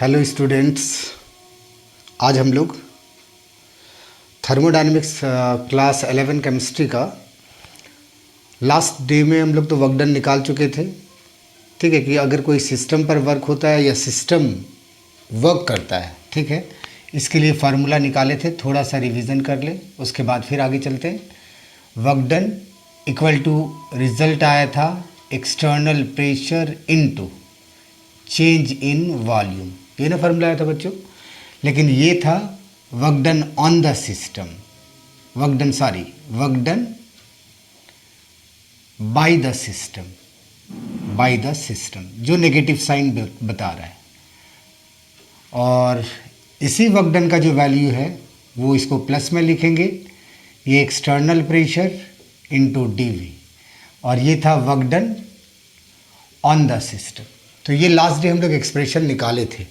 Hello students, आज हम लोग थर्मोडायनेमिक्स क्लास 11 केमिस्ट्री का लास्ट डे में हम लोग तो वर्क डन निकाल चुके थे। ठीक है कि अगर कोई सिस्टम पर वर्क होता है या सिस्टम वर्क करता है, ठीक है, इसके लिए फार्मूला निकाले थे। थोड़ा सा रिवीजन कर ले, उसके बाद फिर आगे चलते हैं। Work done equal to result आया था external pressure into change in volume, ये ना फार्मूला आया था बच्चों। लेकिन ये था work done on the system, work done by the system, जो नेगेटिव साइन बता रहा है। और इसी वर्क डन का जो वैल्यू है वो इसको प्लस में लिखेंगे, ये एक्सटर्नल प्रेशर इनटू डीवी, और ये था work done on the system. तो ये लास्ट डे हम लोग एक्सप्रेशन निकाले थे।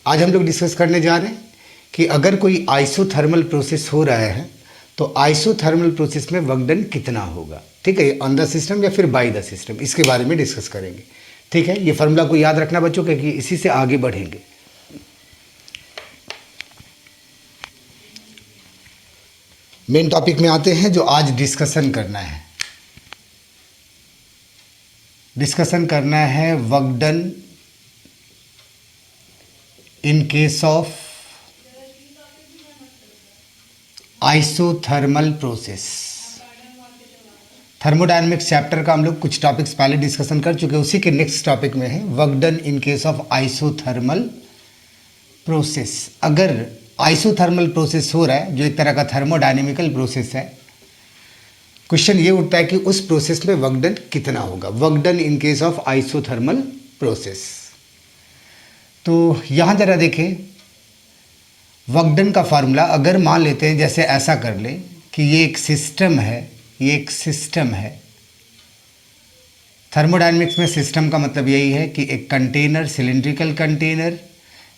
आज हम लोग डिस्कस करने जा रहे हैं कि अगर कोई आइसोथर्मल प्रोसेस हो रहा है तो आइसोथर्मल प्रोसेस में वर्क डन कितना होगा। ठीक है, ऑन द सिस्टम या फिर बाय द सिस्टम, इसके बारे में डिस्कस करेंगे। ठीक है, ये फार्मूला को याद रखना बच्चों, क्योंकि इसी से आगे बढ़ेंगे। मेन टॉपिक में आते हैं जो आज डिस्कशन करना है work done in case of isothermal process. Thermodynamics chapter का हम लोग कुछ टॉपिक्स पहले डिस्कशन कर चुके हैं, उसी के नेक्स्ट टॉपिक में है work done in case of isothermal process. अगर आइसोथर्मल प्रोसेस हो रहा है जो एक तरह का थर्मोडायनेमिकल प्रोसेस है, क्वेश्चन ये उठता है कि उस प्रोसेस में वर्क डन कितना होगा। Work done in case of isothermal process, तो यहाँ जरा देखें वर्क डन का फार्मूला। अगर मान लेते हैं, जैसे ऐसा कर ले कि ये एक सिस्टम है, थर्मोडायनेमिक्स में सिस्टम का मतलब यही है कि एक कंटेनर, सिलिंड्रिकल कंटेनर,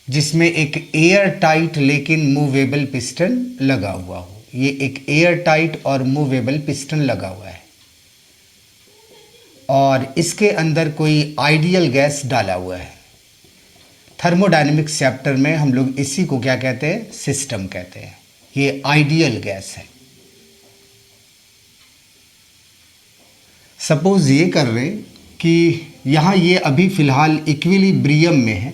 जिसमें एक एयर टाइट लेकिन मूवेबल पिस्टन लगा हुआ हो। ये एक एयर टाइट और मूवेबल पिस्टन लगा हुआ है और इसके अंदर कोई आइडियल गैस डाला हुआ है। थर्मोडायनेमिक्स चैप्टर में हम लोग इसी को क्या कहते हैं, सिस्टम कहते हैं। ये आइडियल गैस है। सपोज ये कर रहे कि यहाँ ये अभी फिलहाल इक्विलिब्रियम में है।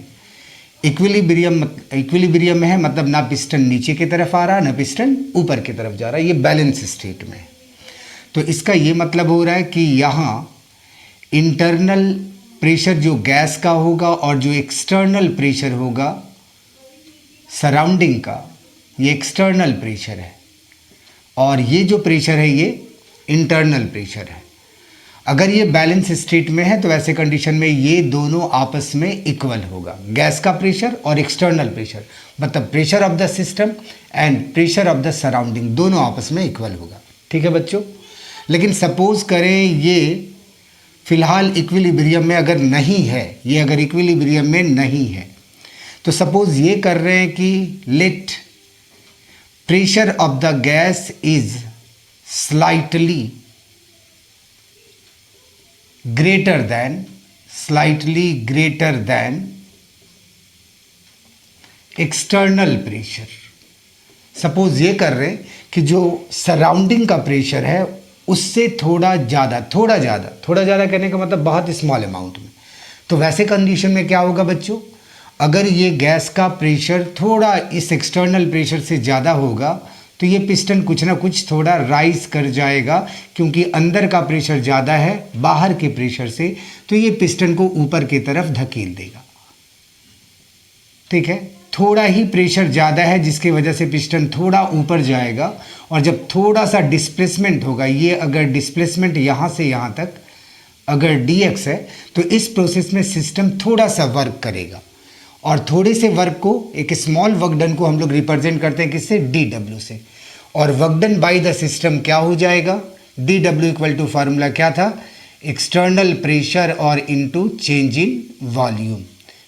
इक्विलिब्रियम में है मतलब ना पिस्टन नीचे की तरफ आ रहा ना पिस्टन ऊपर की तरफ जा रहा है, ये बैलेंस स्टेट में है। तो इसका ये मतलब हो रहा है कि यहाँ इंटरनल प्रेशर जो गैस का होगा और जो एक्सटर्नल प्रेशर होगा सराउंडिंग का, ये एक्सटर्नल प्रेशर है और ये जो प्रेशर है ये इंटरनल प्रेशर है। अगर ये बैलेंस स्टेट में है तो ऐसे कंडीशन में ये दोनों आपस में इक्वल होगा, गैस का प्रेशर और एक्सटर्नल प्रेशर, मतलब pressure of the system and pressure of the surrounding, दोनों आपस में इक्वल होगा। ठीक है बच्चों, लेकिन सपोज करें ये फिलहाल इक्विलिब्रियम में अगर नहीं है, ये अगर इक्विलिब्रियम में नहीं है तो सपोज ये कर रहे हैं कि let pressure of the gas is slightly greater than external pressure. Suppose ये कर रहे हैं कि जो सराउंडिंग का प्रेशर है उससे थोड़ा ज़्यादा कहने का मतलब बहुत स्मॉल अमाउंट में। तो वैसे कंडीशन में क्या होगा बच्चों, अगर ये गैस का प्रेशर थोड़ा इस एक्सटर्नल प्रेशर से ज़्यादा होगा तो ये पिस्टन कुछ ना कुछ थोड़ा राइज कर जाएगा, क्योंकि अंदर का प्रेशर ज़्यादा है बाहर के प्रेशर से, तो ये पिस्टन को ऊपर की तरफ धकेल देगा। ठीक है, थोड़ा ही प्रेशर ज़्यादा है जिसकी वजह से पिस्टन थोड़ा ऊपर जाएगा, और जब थोड़ा सा डिस्प्लेसमेंट होगा, ये अगर डिस्प्लेसमेंट यहाँ से यहाँ तक अगर dx है तो इस प्रोसेस में सिस्टम थोड़ा सा वर्क करेगा, और थोड़े से वर्क को, एक स्मॉल वर्क डन को हम लोग रिप्रेजेंट करते हैं किससे, dw से। और work done by the system क्या हो जाएगा, dw इक्वल टू फार्मूला क्या था, एक्सटर्नल प्रेशर और into change in volume.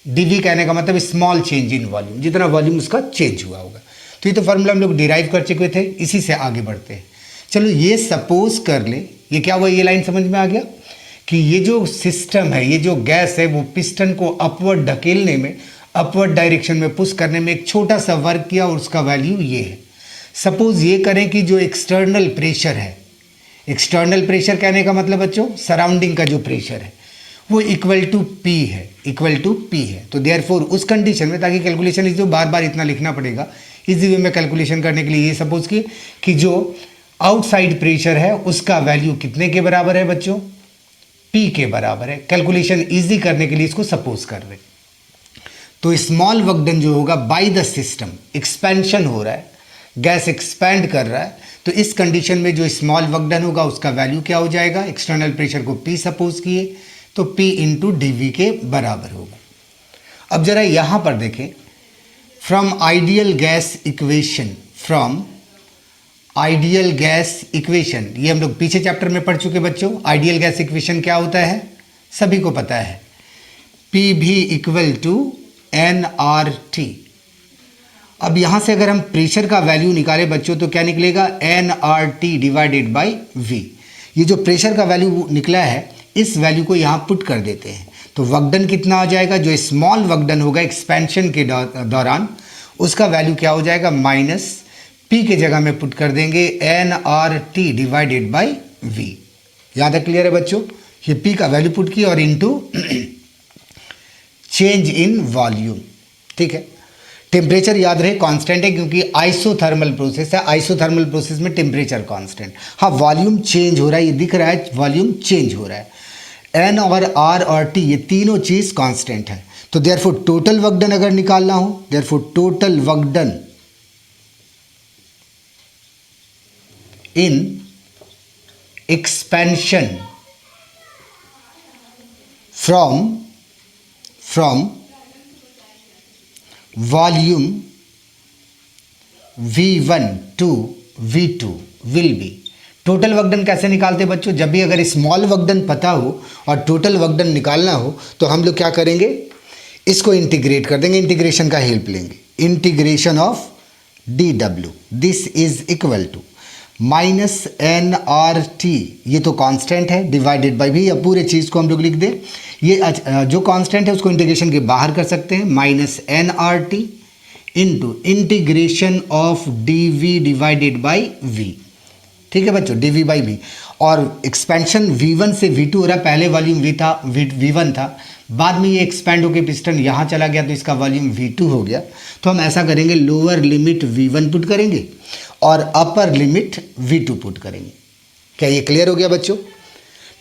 dv कहने का मतलब स्मॉल चेंज इन वॉल्यूम, जितना वॉल्यूम उसका चेंज हुआ होगा। तो ये तो फार्मूला हम लोग डिराइव कर चुके थे, इसी से आगे बढ़ते हैं। चलो ये सपोज कर ले, ये क्या हुआ, ये लाइन समझ में आ गया कि ये जो सिस्टम है, ये जो गैस है वो पिस्टन को अपवर्ड ढकेलने में अपवर्ड डायरेक्शन में पुश करने में एक छोटा सा वर्क किया और उसका वैल्यू ये है। सपोज ये करें कि जो एक्सटर्नल प्रेशर है, एक्सटर्नल प्रेशर कहने का मतलब बच्चों सराउंडिंग का जो प्रेशर है वो इक्वल टू पी है, इक्वल टू पी है। तो देयरफॉर उस कंडीशन में, ताकि कैलकुलेशन इस जो बार बार इतना लिखना पड़ेगा, इजी वे में कैलकुलेशन करने के लिए ये सपोज कि जो आउटसाइड प्रेशर है उसका वैल्यू कितने के बराबर है बच्चों, पी के बराबर है। कैलकुलेशन इजी करने के लिए इसको सपोज कर रहे हैं। तो स्मॉल वर्क डन जो होगा बाय द सिस्टम, एक्सपेंशन हो रहा है, गैस एक्सपैंड कर रहा है, तो इस कंडीशन में जो स्मॉल वर्क डन होगा उसका वैल्यू क्या हो जाएगा, एक्सटर्नल प्रेशर को P सपोज किए तो P इंटू डी के बराबर होगा। अब जरा यहाँ पर देखें, from ideal gas equation, from ideal gas equation, ये हम लोग पीछे चैप्टर में पढ़ चुके बच्चों। आइडियल गैस इक्वेशन क्या होता है सभी को पता है, पी भी इक्वल टू nRT। अब यहाँ से अगर हम प्रेशर का वैल्यू निकालें बच्चों तो क्या निकलेगा, nRT डिवाइडेड बाई V। ये जो प्रेशर का वैल्यू निकला है इस वैल्यू को यहाँ पुट कर देते हैं तो वर्क डन कितना आ जाएगा, जो स्मॉल वर्क डन होगा एक्सपेंशन के दौरान उसका वैल्यू क्या हो जाएगा, माइनस P के जगह में पुट कर देंगे nRT डिवाइडेड बाई V। यहाँ तक क्लियर है बच्चों, ये P का वैल्यू पुट किया और इनटू चेंज इन वॉल्यूम। ठीक है, टेम्परेचर याद रहे कांस्टेंट है क्योंकि आइसोथर्मल प्रोसेस है, आइसोथर्मल प्रोसेस में टेम्परेचर कांस्टेंट। हाँ, वॉल्यूम चेंज हो रहा है, ये दिख रहा है वॉल्यूम चेंज हो रहा है। एन और आर और टी ये तीनों चीज़ कांस्टेंट है। तो देयरफॉर टोटल वर्क डन अगर निकालना हो, therefore total work done in expansion from volume V1 to V2 will be. Total work done कैसे निकालते हैं बच्चों, जब भी अगर स्मॉल वर्क डन पता हो और टोटल वर्क डन निकालना हो तो हम लोग क्या करेंगे, इसको इंटीग्रेट कर देंगे, इंटीग्रेशन का हेल्प लेंगे। Integration of dW this is equal to minus nRT, ये तो कांस्टेंट है, डिवाइडेड बाई भी। अब पूरे चीज़ को हम लोग लिख दें, ये जो कांस्टेंट है उसको इंटीग्रेशन के बाहर कर सकते हैं, minus nRT into integration of dV divided by V। ठीक है बच्चों, dV बाई V। और एक्सपेंशन V1 से V2 हो रहा है, पहले वॉल्यूम V1 था, बाद में ये एक्सपैंड होकर पिस्टन यहाँ चला गया तो इसका वॉल्यूम V2 हो गया। तो हम ऐसा करेंगे, लोअर लिमिट V1 पुट करेंगे और अपर लिमिट V2 पुट करेंगे। क्या ये क्लियर हो गया बच्चों?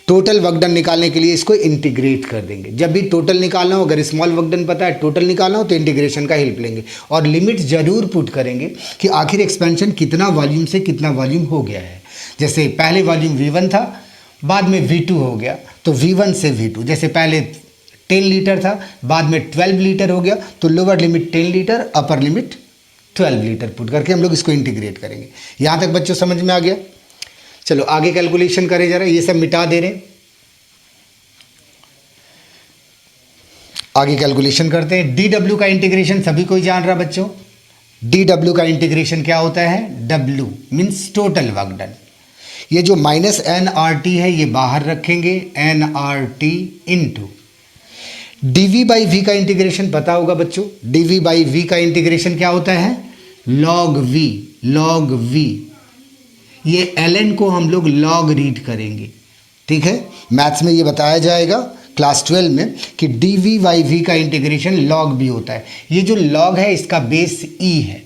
टोटल वर्क डन निकालने के लिए इसको इंटीग्रेट कर देंगे। जब भी टोटल निकालना हो, अगर स्मॉल वर्क डन पता है, टोटल निकालना हो तो इंटीग्रेशन का हेल्प लेंगे और लिमिट जरूर पुट करेंगे कि आखिर एक्सपेंशन कितना वॉल्यूम से कितना वॉल्यूम हो गया है। जैसे पहले वॉल्यूम V1 था, बाद में V2 हो गया, तो V1 से V2, जैसे पहले 10 लीटर था, बाद में 12 लीटर हो गया, तो lower limit 10 litre, upper limit 12 litre put करके हम लोग इसको इंटीग्रेट करेंगे। यहाँ तक बच्चों समझ में आ गया? चलो आगे कैलकुलेशन करें जरा, ये सब मिटा दे रहे, आगे कैलकुलेशन करते हैं। dW का इंटीग्रेशन सभी कोई जान रहा बच्चों, dW का इंटीग्रेशन क्या होता है, W means total work done. ये जो माइनस nRT है ये बाहर रखेंगे, nRT into dV by V का इंटीग्रेशन पता होगा बच्चों, dV बाई V का इंटीग्रेशन क्या होता है, log V, log V। ये ln को हम लोग log रीड करेंगे, ठीक है, मैथ्स में ये बताया जाएगा क्लास 12 में कि dV बाई V का इंटीग्रेशन log V होता है। ये जो log है इसका बेस E है,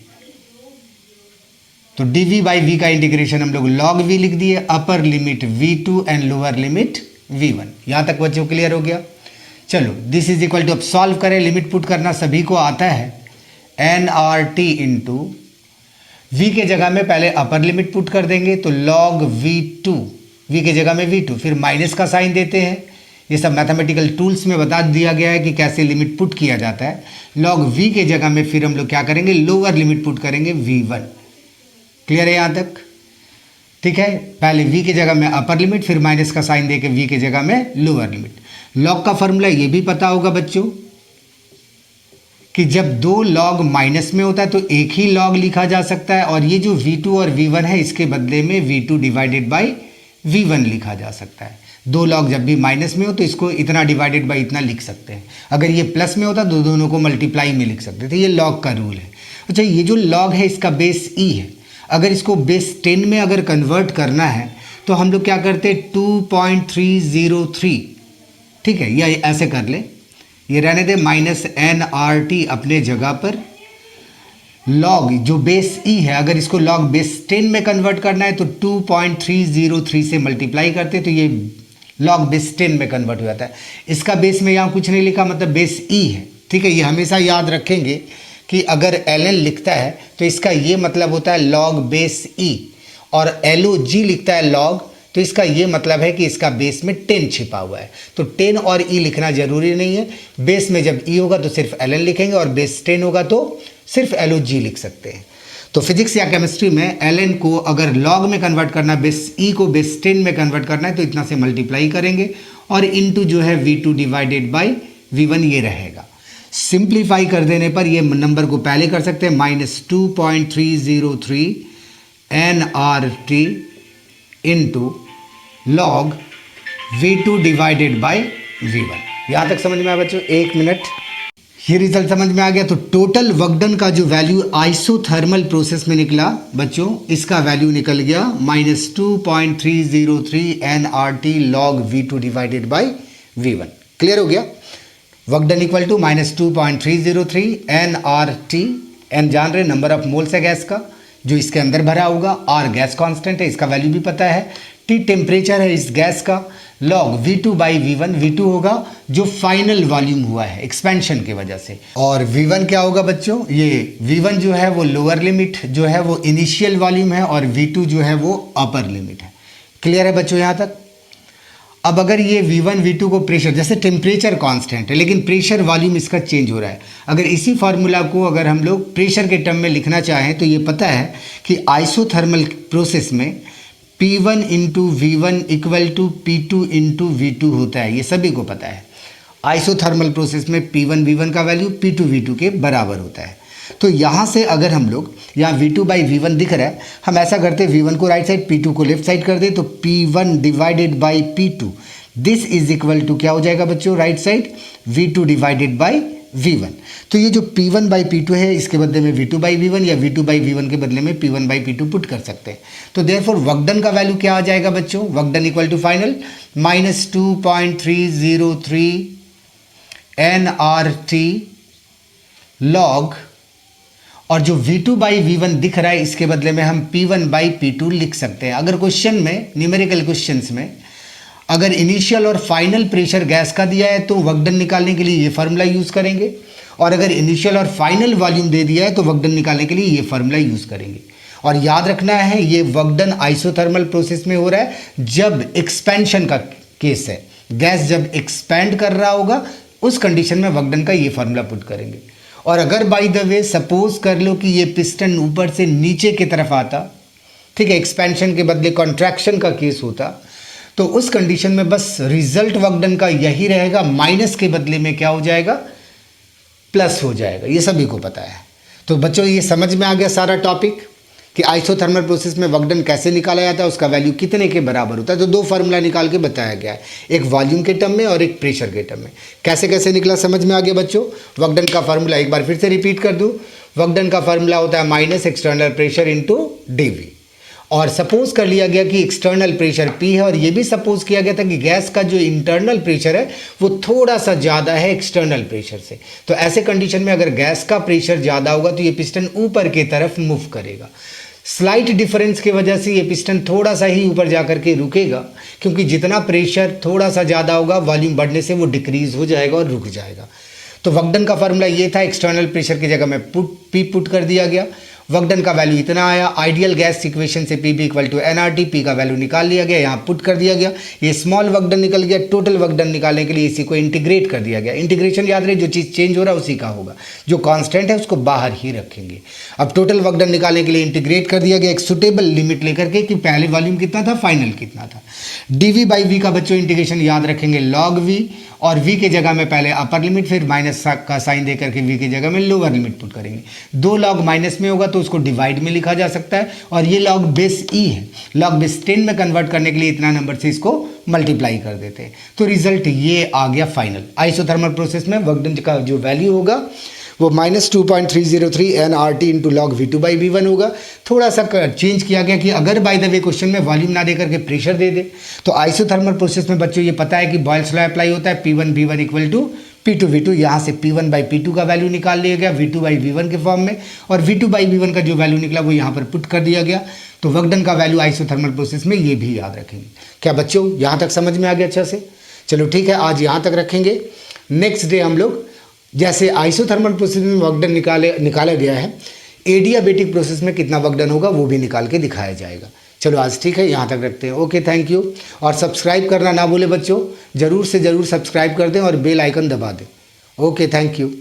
तो dV बाई V का इंटीग्रेशन हम लोग log V लिख दिए, upper limit V2 and lower limit V1। यहाँ तक बच्चों क्लियर हो गया? चलो दिस इज इक्वल टू, अब सॉल्व करें, लिमिट पुट करना सभी को आता है, nRT इंटू V के जगह में पहले अपर लिमिट पुट कर देंगे तो log V2, V के जगह में V2, फिर माइनस का साइन देते हैं। ये सब मैथमेटिकल टूल्स में बता दिया गया है कि कैसे लिमिट पुट किया जाता है। log V के जगह में फिर हम लोग क्या करेंगे, लोअर लिमिट पुट करेंगे V1। क्लियर है यहाँ तक? ठीक है, पहले V की जगह में अपर लिमिट, फिर माइनस का साइन देके V की जगह में लोअर लिमिट। लॉग का फॉर्मूला ये भी पता होगा बच्चों कि जब दो लॉग माइनस में होता है तो एक ही लॉग लिखा जा सकता है, और ये जो V2 और V1 है इसके बदले में V2 डिवाइडेड बाई v1 लिखा जा सकता है। 2 लॉग जब भी माइनस में हो तो इसको इतना डिवाइडेड बाई इतना लिख सकते हैं। अगर ये प्लस में होता तो दोनों को मल्टीप्लाई में लिख सकते थे। ये लॉग का रूल है। अच्छा, ये जो लॉग है इसका बेस ई है। अगर इसको बेस 10 में अगर कन्वर्ट करना है तो हम लोग क्या करते हैं 2.303, ठीक है, या ऐसे कर ले, ये रहने दे -nRT अपने जगह पर। लॉग जो बेस ई है अगर इसको लॉग बेस 10 में कन्वर्ट करना है तो 2.303 से मल्टीप्लाई करते तो ये लॉग बेस 10 में कन्वर्ट हो जाता है। इसका बेस में यहाँ कुछ नहीं लिखा, मतलब बेस ई है, ठीक है। ये हमेशा याद रखेंगे कि अगर ln लिखता है तो इसका ये मतलब होता है लॉग बेस ई, और log लिखता है लॉग तो इसका ये मतलब है कि इसका बेस में 10 छिपा हुआ है। तो 10 और e लिखना जरूरी नहीं है। बेस में जब e होगा तो सिर्फ ln लिखेंगे और बेस 10 होगा तो सिर्फ log लिख सकते हैं। तो फिजिक्स या केमिस्ट्री में ln को अगर लॉग में कन्वर्ट करना, बेस e को बेस 10 में कन्वर्ट करना है तो इतना से मल्टीप्लाई करेंगे और इनटू जो है v2 डिवाइडेड बाई v1 ये रहेगा। सिंप्लीफाई कर देने पर ये नंबर को पहले कर सकते हैं -2.303 nRT into log v2 divided by v1। यहाँ तक समझ में आया बच्चों? 1 मिनट, ये रिजल्ट समझ में आ गया। तो टोटल वर्क डन का जो वैल्यू आइसोथर्मल प्रोसेस में निकला बच्चों, इसका वैल्यू निकल गया -2.303 nRT log v2 divided by v1। Clear हो गया? Work done equal to -2.303 nRT। n जान रहे नंबर ऑफ मोल्स है गैस का जो इसके अंदर भरा होगा, r गैस कांस्टेंट है इसका वैल्यू भी पता है, t टेम्परेचर है इस गैस का, log v2 by v1, v2 होगा जो फाइनल वॉल्यूम हुआ है एक्सपेंशन की वजह से, और v1 क्या होगा बच्चों? ये v1 जो है वो लोअर लिमिट जो है वो इनिशियल वॉल्यूम है और v2 जो है वो अपर लिमिट है। क्लियर है बच्चों यहाँ तक? अब अगर ये v1 v2 को प्रेशर, जैसे टेम्परेचर कांस्टेंट है लेकिन प्रेशर वॉल्यूम इसका चेंज हो रहा है, अगर इसी फार्मूला को अगर हम लोग प्रेशर के टर्म में लिखना चाहें तो ये पता है कि आइसोथर्मल प्रोसेस में P1 into V1 equal to P2 into V2 होता है, ये सभी को पता है। आइसोथर्मल प्रोसेस में P1 V1 का वैल्यू P2 V2 के बराबर होता है। तो यहाँ से अगर हम लोग यहाँ V2 बाई V1 दिख रहा है, हम ऐसा करते V1 को राइट साइड P2 को लेफ्ट साइड कर दे तो P1 divided by P2 this is equal to क्या हो जाएगा बच्चों? Right side V2 divided by V1। तो ये जो P1 बाई P2 है इसके बदले में V2 बाई V1 या V2 बाई V1 के बदले में P1 बाई P2 पुट कर सकते हैं। तो देयरफॉर वर्क डन का वैल्यू क्या आ जाएगा बच्चों? Work done equal to final -2.303 nRT log, और जो V2 बाई V1 दिख रहा है इसके बदले में हम P1 बाई P2 लिख सकते हैं। अगर क्वेश्चन में, न्यूमेरिकल क्वेश्चंस में अगर इनिशियल और फाइनल प्रेशर गैस का दिया है तो वर्क डन निकालने के लिए ये फार्मूला यूज़ करेंगे, और अगर इनिशियल और फाइनल वॉल्यूम दे दिया है तो वर्क डन निकालने के लिए ये फार्मूला यूज़ करेंगे। और याद रखना है ये वर्क डन आइसोथर्मल प्रोसेस में हो रहा है जब एक्सपेंशन का केस है, गैस जब एक्सपैंड कर रहा होगा उस कंडीशन में वर्क डन का ये फार्मूला पुट करेंगे। और अगर बाय द वे सपोज कर लो कि ये पिस्टन ऊपर से नीचे की तरफ आता, ठीक है, एक्सपेंशन के बदले कॉन्ट्रैक्शन का केस होता, तो उस कंडीशन में बस रिजल्ट वर्क डन का यही रहेगा, माइनस के बदले में क्या हो जाएगा? प्लस हो जाएगा। ये सभी को पता है। तो बच्चों ये समझ में आ गया सारा टॉपिक कि आइसोथर्मल प्रोसेस में वर्क डन कैसे निकाला जाता है, उसका वैल्यू कितने के बराबर होता है। तो 2 फार्मूला निकाल के बताया गया है, एक वॉल्यूम के टर्म में और एक प्रेशर के टर्म में। कैसे कैसे निकला समझ में आ गया बच्चों? वर्क डन का फार्मूला एक बार फिर से रिपीट कर दूँ। वर्क डन का फार्मूला होता है minus external pressure into dV, और सपोज कर लिया गया कि एक्सटर्नल प्रेशर P है, और ये भी सपोज किया गया था कि गैस का जो इंटरनल प्रेशर है वो थोड़ा सा ज़्यादा है एक्सटर्नल प्रेशर से। तो ऐसे कंडीशन में अगर गैस का प्रेशर ज़्यादा होगा तो ये पिस्टन ऊपर की तरफ मूव करेगा। स्लाइट डिफरेंस की वजह से ये पिस्टन थोड़ा सा ही ऊपर जा करके रुकेगा, क्योंकि जितना प्रेशर थोड़ा सा ज़्यादा होगा वॉल्यूम बढ़ने से वो डिक्रीज हो जाएगा और रुक जाएगा। तो वर्क डन का फार्मूला ये था, एक्सटर्नल प्रेशर की जगह में P पुट कर दिया गया, वर्क डन का वैल्यू इतना आया। आइडियल गैस इक्वेशन से Pb equal to nRT, P का वैल्यू निकाल लिया गया, यहाँ पुट कर दिया गया, ये स्मॉल वर्क डन निकल गया। टोटल वर्क डन निकालने के लिए इसी को इंटीग्रेट कर दिया गया। इंटीग्रेशन याद रहे, जो चीज़ चेंज हो रहा है उसी का होगा, जो कांस्टेंट है उसको बाहर ही रखेंगे। अब टोटल वर्क डन निकालने के लिए इंटीग्रेट कर दिया गया एक सुटेबल लिमिट लेकर के कि पहले वॉल्यूम कितना था, फाइनल कितना था। dV बाई V का बच्चों इंटीग्रेशन याद रखेंगे log V, और V के जगह में पहले अपर लिमिट फिर माइनस का साइन दे करके V की जगह में लोअर लिमिट पुट करेंगे। 2 लॉग माइनस में होगा तो उसको डिवाइड में लिखा जा सकता है, और ये लॉग बेस ई है, लॉग बेस 10 में कन्वर्ट करने के लिए इतना नंबर से इसको मल्टीप्लाई कर देते हैं। तो रिजल्ट ये आ गया फाइनल। आइसोथर्मल प्रोसेस में वर्क डन का जो वैल्यू होगा वो -2.303 nRT इंटू लॉग V2/V1 होगा। थोड़ा सा चेंज किया गया कि अगर बाय द वे क्वेश्चन में वॉल्यूम ना दे करके प्रेशर दे दे, तो आइसोथर्मल प्रोसेस में बच्चों ये पता है कि बॉयल्स लॉ अप्लाई होता है, P1V1 इक्वल टू P2V2। यहाँ से P1/P2 का वैल्यू निकाल लिया गया V2/V1 के फॉर्म में, और V2/V1 का जो वैल्यू निकला वो यहाँ पर पुट कर दिया गया। तो वर्क डन का वैल्यू आइसोथर्मल प्रोसेस में ये भी याद रखेंगे। क्या बच्चों यहाँ तक समझ में आ गया अच्छा से? चलो ठीक है, आज यहाँ तक रखेंगे। नेक्स्ट डे हम लोग जैसे आइसोथर्मल प्रोसेस में वर्क डन निकाला गया है, एडियाबेटिक प्रोसेस में कितना वर्क डन होगा वो भी निकाल के दिखाया जाएगा। चलो आज ठीक है, यहाँ तक रखते हैं। Okay, thank you. और सब्सक्राइब करना ना भूले बच्चों, ज़रूर से ज़रूर सब्सक्राइब कर दें और बेल आइकन दबा दें। Okay, thank you.